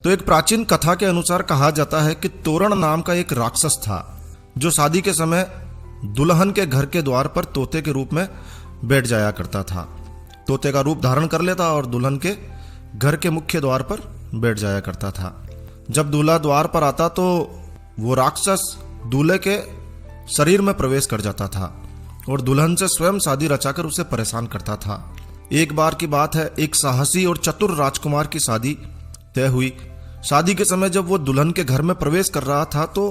तो एक प्राचीन कथा के अनुसार कहा जाता है कि तोरण नाम का एक राक्षस था जो शादी के समय दुल्हन के घर के द्वार पर तोते के रूप में बैठ जाया करता था। तोते का रूप धारण कर लेता और दुल्हन के घर के मुख्य द्वार पर बैठ जाया करता था। जब दूल्हा द्वार पर आता तो वो राक्षस दूल्हे के शरीर में प्रवेश कर जाता था और दुल्हन से स्वयं शादी रचाकर उसे परेशान करता था। एक बार की बात है, एक साहसी और चतुर राजकुमार की शादी तय हुई। शादी के समय जब वो दुल्हन के घर में प्रवेश कर रहा था तो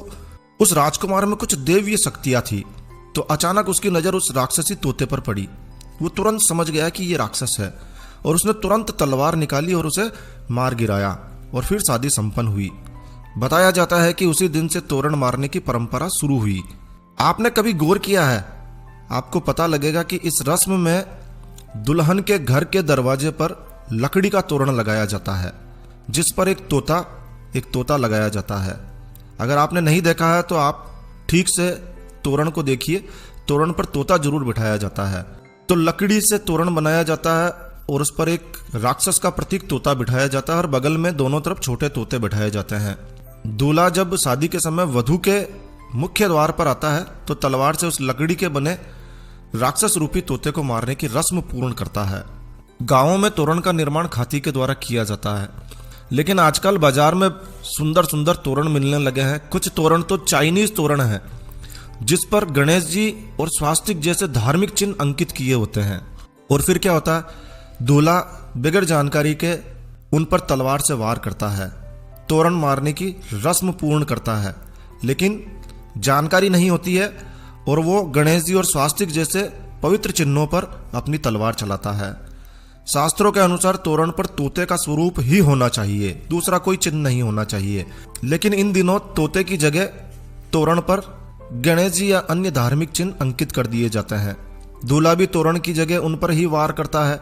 उस राजकुमार में कुछ देवीय शक्तियां थी। तो अचानक उसकी नजर उस राक्षसी तोते पर पड़ी। वो तुरंत समझ गया कि ये राक्षस है और उसने तुरंत तलवार निकाली और उसे मार गिराया और फिर शादी संपन्न हुई। बताया जाता है कि उसी दिन से तोरण मारने की परंपरा शुरू हुई। आपने कभी गौर किया है? आपको पता लगेगा कि इस रस्म में दुल्हन के घर के दरवाजे पर लकड़ी का तोरण लगाया जाता है जिस पर एक तोता लगाया जाता है। अगर आपने नहीं देखा है तो आप ठीक से तोरण को देखिए। तोरण पर तोता जरूर बिठाया जाता है। तो लकड़ी से तोरण बनाया जाता है और उस पर एक राक्षस का प्रतीक तोता बिठाया जाता है और बगल में दोनों तरफ छोटे तोते बिठाए जाते हैं। दूल्हा जब शादी के समय वधू के मुख्य द्वार पर आता है तो तलवार से उस लकड़ी के बने राक्षस रूपी तोते को मारने की रस्म पूर्ण करता है। गांवों में तोरण का निर्माण खाती के द्वारा किया जाता है, लेकिन आजकल बाजार में सुंदर सुंदर तोरण मिलने लगे हैं। कुछ तोरण तो चाइनीज तोरण है जिस पर गणेश जी और स्वास्तिक जैसे धार्मिक चिन्ह अंकित किए होते हैं। और फिर क्या होता है, दूल्हा बगैर जानकारी के उन पर तलवार से वार करता है, तोरण मारने की रस्म पूर्ण करता है, लेकिन जानकारी नहीं होती है और वो गणेश जी और स्वास्तिक जैसे पवित्र चिन्हों पर अपनी तलवार चलाता है। शास्त्रों के अनुसार तोरण पर तोते का स्वरूप ही होना चाहिए, दूसरा कोई चिन्ह नहीं होना चाहिए। लेकिन इन दिनों तोते की जगह तोरण पर गणेश जी या अन्य धार्मिक चिन्ह अंकित कर दिए जाते हैं। दूल्हा भी तोरण की जगह उन पर ही वार करता है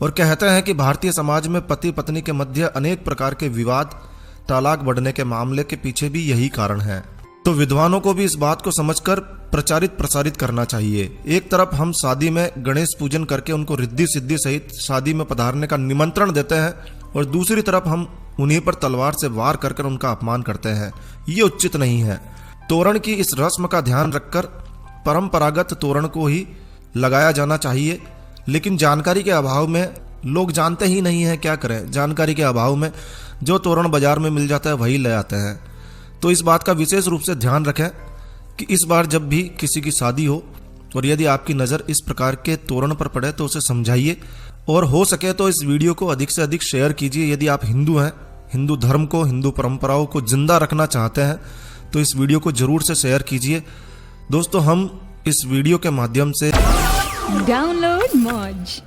और कहते हैं कि भारतीय समाज में पति पत्नी के मध्य अनेक प्रकार के विवाद, तलाक बढ़ने के मामले के पीछे भी यही कारण है। तो विद्वानों को भी इस बात को समझकर प्रचारित प्रसारित करना चाहिए। एक तरफ हम शादी में गणेश पूजन करके उनको रिद्धि सिद्धि सहित शादी में पधारने का निमंत्रण देते हैं और दूसरी तरफ हम उन्हीं पर तलवार से वार कर उनका अपमान करते हैं। ये उचित नहीं है। तोरण की इस रस्म का ध्यान रखकर परंपरागत तोरण को ही लगाया जाना चाहिए, लेकिन जानकारी के अभाव में लोग जानते ही नहीं है, क्या करें। जानकारी के अभाव में जो तोरण बाजार में मिल जाता है वही ले आते हैं। तो इस बात का विशेष रूप से ध्यान रखें कि इस बार जब भी किसी की शादी हो और यदि आपकी नज़र इस प्रकार के तोरण पर पड़े तो उसे समझाइए और हो सके तो इस वीडियो को अधिक से अधिक शेयर कीजिए। यदि आप हिंदू हैं, हिंदू धर्म को, हिंदू परंपराओं को जिंदा रखना चाहते हैं तो इस वीडियो को जरूर से शेयर कीजिए। दोस्तों, हम इस वीडियो के माध्यम से डाउनलोड मौज